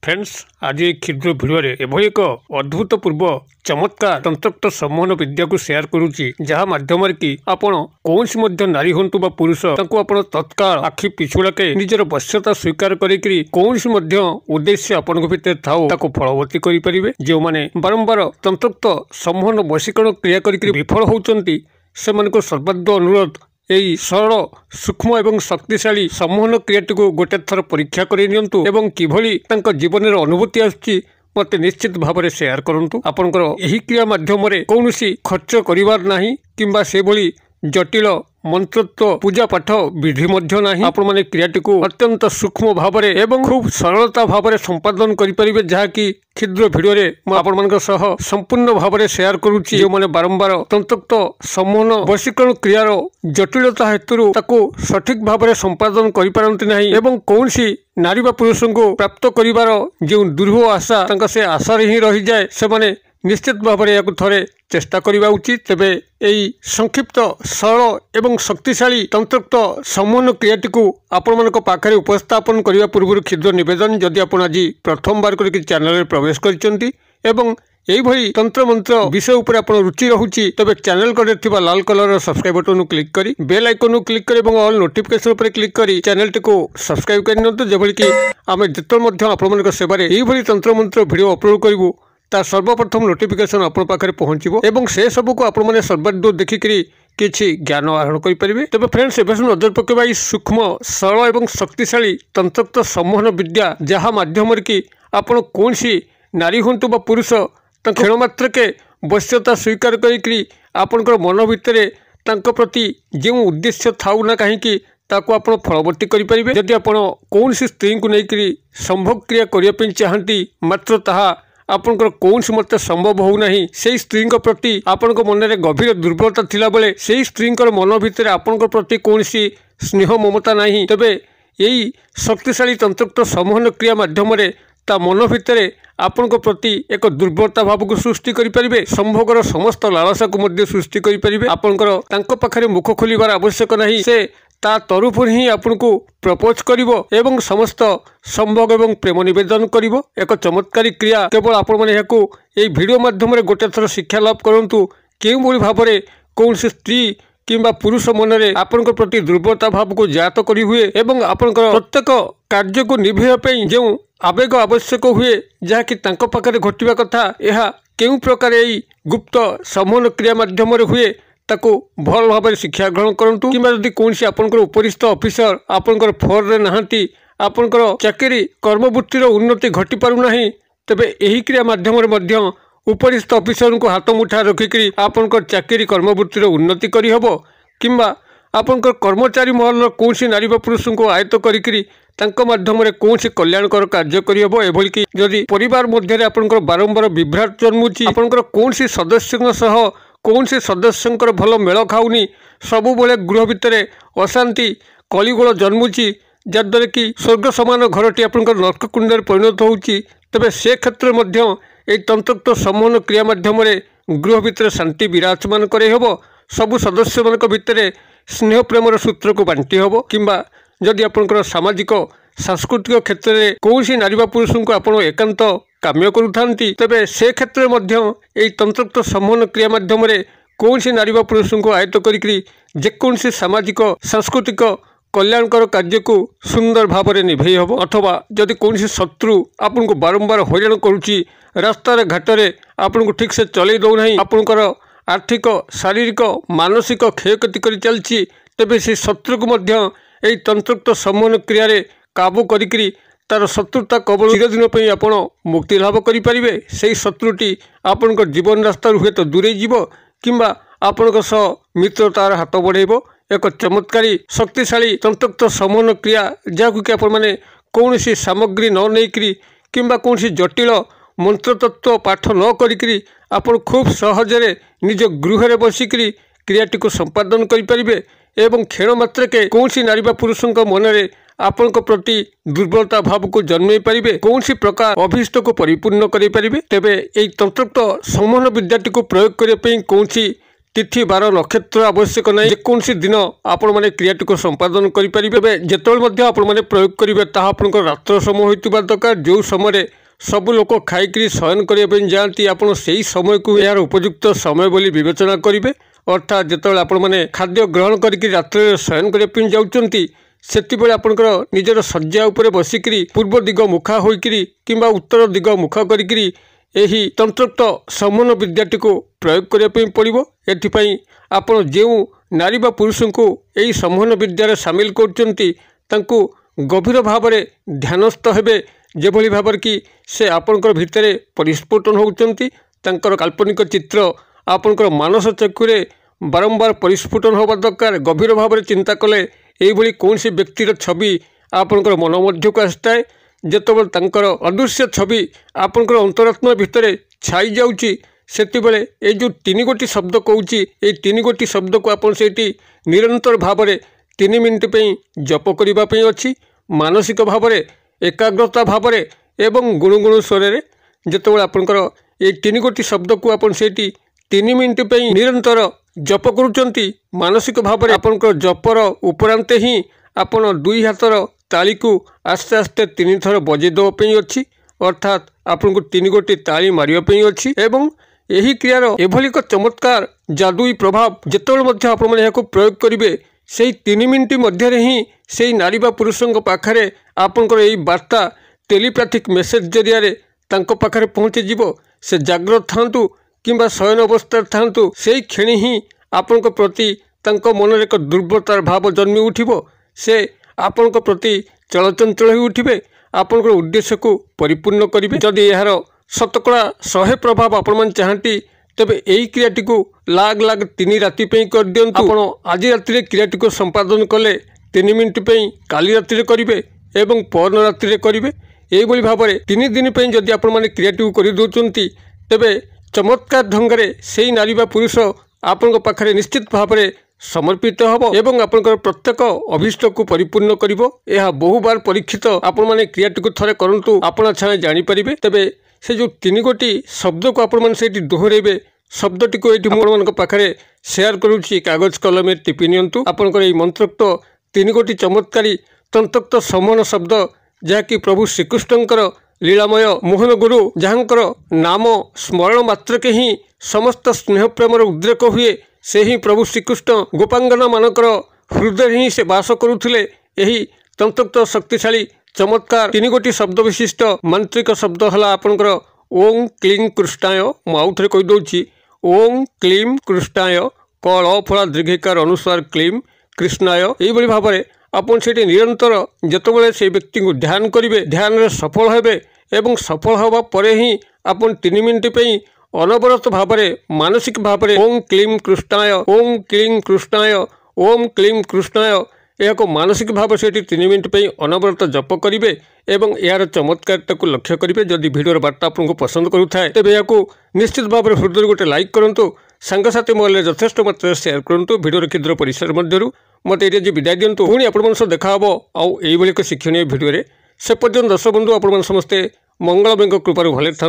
Friends आज क्षुद्र video एभली एक अद्भुतपूर्व चमत्कार तंत्रोक्त सम्मोहन विद्या को शेयर करुच्ची जहाँ माध्यम कि आपण कौन नारी हूँ बा पुरुष आपण तत्काल आखि पिछुड़ाके निजर वश्यता स्वीकार करी कौन उद्देश्य आपण भितर थाऊ फलवती करें जो मैंने बारंबार तंत्रोक्त सम्मोहन वशीकरण क्रिया करी विफल होती से सर्वाध अनुरोध यही सरल सूक्ष्म एवं शक्तिशाली सम्मोहन क्रियाटी को गोटे थर परीक्षा करनियंतु एवं किभली तांको जीवन रे अनुभूति आछि मते निश्चित भाव में शेयर करंतु। आपनकर एही क्रिया माध्यम रे कौनसी खर्च करिवार नाही किंबा से भली जटिल मंत्रत्व पूजा पाठ विधि मध्य नाही। आपण माने क्रियाटी को अत्यंत सूक्ष्म भाव में एवं खूब सरलता भाव में संपादन करें जहाँकि क्षुद्र भिडियो रे आपण मानक सह संपूर्ण भाव में शेयर करुच्ची जो मैंने बारंबार तंत्रोक्त सम्मोहन वशीकरण क्रियार जटिलता हेतु ताको सठिक भाव में संपादन करिपारंती नाही एवं कौनसी नारी बा पुरुष को प्राप्त करिवार जो दुर्ह आशा तांका से आशा रे ही रही जाए से माने निश्चित भाव में या थे चेष्टा करने उचित। तेबे यही संक्षिप्त सरल एवं शक्तिशाली तंत्रोक्त सम्मोहन क्रियाटी को आपण पाखे उपस्थापन करने पूर्व क्षुद्र निवेदन जदि आप आज प्रथम बार करके चैनल प्रवेश करछंती एवं यही तंत्र मंत्र विषय उपर आपन रुचि रहुची तबे चैनल कड़े थिबा लाल कलर सब्सक्राइब बटन क्लिक करी बेल आइकन क्लिक करी एवं ऑल नोटिफिकेशन उपर क्लिक करी चैनल टी को सब्सक्राइब करनियंतु जेभली कि आमे जेतल मध्य आपण मानक सेवारे यही तंत्र मंत्र वीडियो अपलोड करिवु ता सर्वप्रथम नोटिफिकेशन आपण पाखे पहुंचबो एवं से सब को आपण माने सर्वाधिक देखिकरी किछि ज्ञान आहरण करि परिबे। तबे फ्रेंड्स एबे नजर पकेबा सूक्ष्म सरल एवं शक्तिशाली तंत्रोक्त सम्मोहन विद्या जहाँ माध्यम कि आपण कोनसी नारी हुंतु बा पुरुष क्षण मात्र के वश्यता स्वीकार करी आपणकर मन भितर तांको प्रति जो उद्देश्य थाउ ना कहीं ताको आपण फलवर्ती करें। जदि आपण कौन स्त्री को लेकर संभोग क्रिया करने चाहती मात्र ताहा आपनकर कौन मत संभव होना से स्त्री प्रति आपण मन में गभीर दुर्बलता थिला बेले से स्त्री मन भितर आपण प्रति कौन स्नेह ममता नहीं तेबे यही शक्तिशाली तंत्रोक्त सम्मोहन क्रिया माध्यम ता मन भितर आपण प्रति एक दुर्बलता भाव को सृष्टि करें संभोगर समस्त लालसा को सृष्टि करें। आपणकर तांको पाखरे मुख खोलिबार आवश्यक नहीं से ता तरफ ही आपन को प्रपोज करिवो एवं समस्त संभोग एवं प्रेम निवेदन करिवो एक चमत्कारी क्रिया केवल आपण माने याको एई वीडियो माध्यम रे गोटे थर शिक्षा लाभ करंतु केउ भली भाव रे कौन स्त्री किंबा पुरुष मन रे आपन प्रति दुर्बलता भाव को जात करी हुए एवं आपन प्रत्येक कार्य को निभेय पई जो आवेग आवश्यक हुए जहाँकि तांको पाखरे घटिबा कथा एहा केउ प्रकार एई गुप्त सम्मोहन क्रिया माध्यम रे हुए ताको भल भाव शिक्षा ग्रहण करूँ कि कौन आपंकर उपरिस्थ ऑफिसर आपंकर फोन रे नहांती आपंकर चाकरी कर्मवृत्तिर उन्नति घटी पारुना तेबे यही क्रिया माध्यम उपरिस्थ ऑफिसर को हाथ मुठा रखिकी आपंकर चाकरी कर्मवृत्तिर उन्नति करहब किंबा आपंकर कर्मचारी महल कौन नारी पुरुष को आयत्त करी माध्यम कौन कल्याणकर कार्य करहब एभली कि जदि परिवार मध्य आपंकर बारंबार विभ्राट जन्मुची आपंकर कौन सदस्य सह कौन से सदस्यंकर भल मेल खाऊनी सबु बेले गृह भितर अशांति कलिगोल जन्मुची जद्वारा कि स्वर्ग समान घरटी आपंकर नरककुंड परिणत होउची तबे से क्षेत्र मध्य एई तंत्रोक्त सम्मोहन क्रिया माध्यम गृह भितर शांति विराजमान करहब सबु सदस्य मानक भितर स्नेह प्रेमर सूत्र को बांटी हब किंबा जदि आपंकर सामाजिक सांस्कृतिक क्षेत्र में कौन नारी पुरुष को आप एकांत काम्य करुथांती तेबे से क्षेत्र में तंत्रोक्त सम्मोहन क्रिया माध्यम कौन नारी पुरुष को आयत्त करी जेकोसी सामाजिक सांस्कृतिक कल्याणकर कार्य को सुंदर भाव में निभे हम अथवा जदि कौन शत्रु आपन को बारंबार हैरान करुच्ची रास्ता घाटे आपन को ठीक से चलई दौना आपंकर आर्थिक शारीरिक मानसिक क्षयक्षति कर चलती तेबे से शत्रु को यही तंत्रोक्त सम्मोहन क्रिया काबू करी तार शत्रुता कबल चिरदिन पर आप मुक्ति लाभ करें से शत्रुटी आपण जीवन रास्ता हुए तो दूरे जीव किंबा आपण मित्रतार हाथ बढ़ेब एक चमत्कारी शक्तिशाली तंत्रोक्त सम्मोहन क्रिया जहाँ कि आपण मैंने कौन सामग्री न नहींकरी किंबा कौन जटिल मंत्रतत्व पाठ न करी आपण खूब सहजरे निज गृह बसिकी क्रियाटी को संपादन करें एवं क्षण मात्र के कौन नारी पुरुष मन में आपण प्रति दुर्बलता भाव को जन्मे पारे कौन प्रकार अभीष्ट को परिपूर्ण करें तेबे यही तंत्रोक्त सम्मोहन विद्याटी को प्रयोग करने कौन तिथि बार नक्षत्र आवश्यक ना जेकोसी दिन आपण मैंने क्रियाटी को संपादन करेंगे। जिते आपण प्रयोग करेंगे ताहा आपंकर रात्र समय होता दरकार जो समय सबु लोक खाई शयन करने जाती आपड़ से समय को यार उपयुक्त समय बोली विवेचना करेंगे। अर्थात जिते आपण मैंने खाद्य ग्रहण करके रात्र शयन करने जाऊँगी सेतिबेले आपणकर निजर शज्या उपरे बसिकी पूर्व दिग मुखा होइकिरी किंबा उत्तर दिग मुखा करिकिरी एही तंत्रोक्त संमोहन विद्याटी को प्रयोग करने पड़ो। एथिपाई आपण जो नारी बा पुरुष को यही संमोहन विद्यार सामिल करचंती तांको गभीर भाव में ध्यानस्थ हेबे जेभली भाव कि से आपणकर भितरे परिस्फुटन होउचंती तांकर काल्पनिक चित्र आपणकर मानस चक्षुरे बारंबार परिस्फुटन होबा दरकार। गभीर भाव में चिंता कले यही कौन सी व्यक्तिर छवि आपणकर मन मध्य को आसताए जितेबाला तांकर अदृश्य छवि आपणकर अंतरात्मा भितर छाई जाउची सेतिबेले ए जो तीन गोटी शब्द कहूँ ये तीन गोटी शब्द को आपन सेठी निरंतर भाव में 3 मिनिट पे जप करने अच्छी मानसिक भाव में एकाग्रता भाव में एवं गुणुगुणु स्वर में जितेबाला आपणकर ये 3 गोटी शब्द को आपन सेठी 3 मिनिट पे निरंतर जप करुचंती मानसिक भाव में आपणकर जपर उपरांते ही आपण 2 हाथर ताली को आस्ते आस्ते 3 थर बजे देवाई अच्छी अर्थात आपन को 3 गोटी ताली मारियापी अच्छी एवं यही क्रियार एभली एक चमत्कार जादुई प्रभाव जितेबाला आपण मैंने प्रयोग करेंगे से 3 मिनिट मध्य ही से नारी बा पुरुषों पाखरे आपणकर यही वार्ता टेलीपैथिक मेसेज जरिया तांको पाखरे पहुँची जीवो से जाग्रत थांतु किंबा शयन अवस्था थांतु से क्षण ही आपण प्रति तांको मन एक दुर्बलतार भाव जन्मी उठिबो से आपण प्रति चलचंचल हो उठिबे आपण उद्देश्य को परिपूर्ण करेंगे। जदि यार शतकड़ा 100 प्रभाव आपण मन चाहती तेबे यही क्रियाटी को लाग लाग 3 राति कर दियंतु। आपण आज राति क्रियाटी को संपादन कले 3 मिनिट पे काली राति करेंगे एवं परन राति करेंगे। यही भाव में 3 दिन पे जदि आपण माने क्रियाटी को कर दउचंती तेबे चमत्कार ढंग से नारी बा पुरुष आपण पाखरे निश्चित भाव में समर्पित हम एवं आपंकर प्रत्येक अभीष्ट को परिपूर्ण करिवो। यह बहु बार परीक्षित आपण माने क्रियाटी को थरे करंतु आपण छाए जानि परिबे। तबे से जो 3 गोटी शब्द को आपण माने सेठी दोहरेबे शब्दटी को एठी आपण मानक पाखरे शेयर करूची कागज कलम टिपि नियंतु। आपनकर एई मंत्रोक्त 3 गोटी चमत्कारी तंत्रोक्त समन शब्द जहाँकि प्रभु श्रीकृष्णकर लीलामय मोहन गुरु जहाँकर नाम स्मरण मात्र के ही समस्त स्नेह प्रेमर उद्रेक हुए से ही प्रभु श्रीकृष्ण गोपांगना मानकर हृदय ही से बास करुथिले। यही तंत्रोक्त शक्तिशाली चमत्कार 3 गोटी शब्द विशिष्ट मांत्रिक शब्द हला आपनकर ओं क्लीं कृष्णाय। आउ थे कहीदे ओं क्लीं कृष्णाय कल फला दीर्घिकार अनुसार क्लीं कृष्णाय। यही भाव में आपन से निरंतर जितेबाला से व्यक्ति को ध्यान करेंगे ध्यान में सफल हेबे एवं सफल हवा परे ही आपन 3 मिनिट पे अनवरत भाव में मानसिक भाव में ओं क्लीं कृष्णाय ओं क्लीं कृष्णाय ओं क्लीं कृष्णाय यह मानसिक भाव से 3 मिनिट पे अनवरत जप करेंगे एवं यार चमत्कार को लक्ष्य करेंगे। जदि भिडियोर बार्ता आपको पसंद करूए तेज यह निश्चित भाव में हृदय गोटे लाइक करूँ सांगसाथी मोबाइल यथेष्ट मात्रा शेयर करूँ। भिडियोर क्षुद्र परिसर मध्य मत ये विदाय दिंतु पुणी आपण देखा आउ यही एक शिक्षणीय भिडियो से पर्यटन दर्शक बंधु आपण समस्ते मंगलमय कृपार भले था।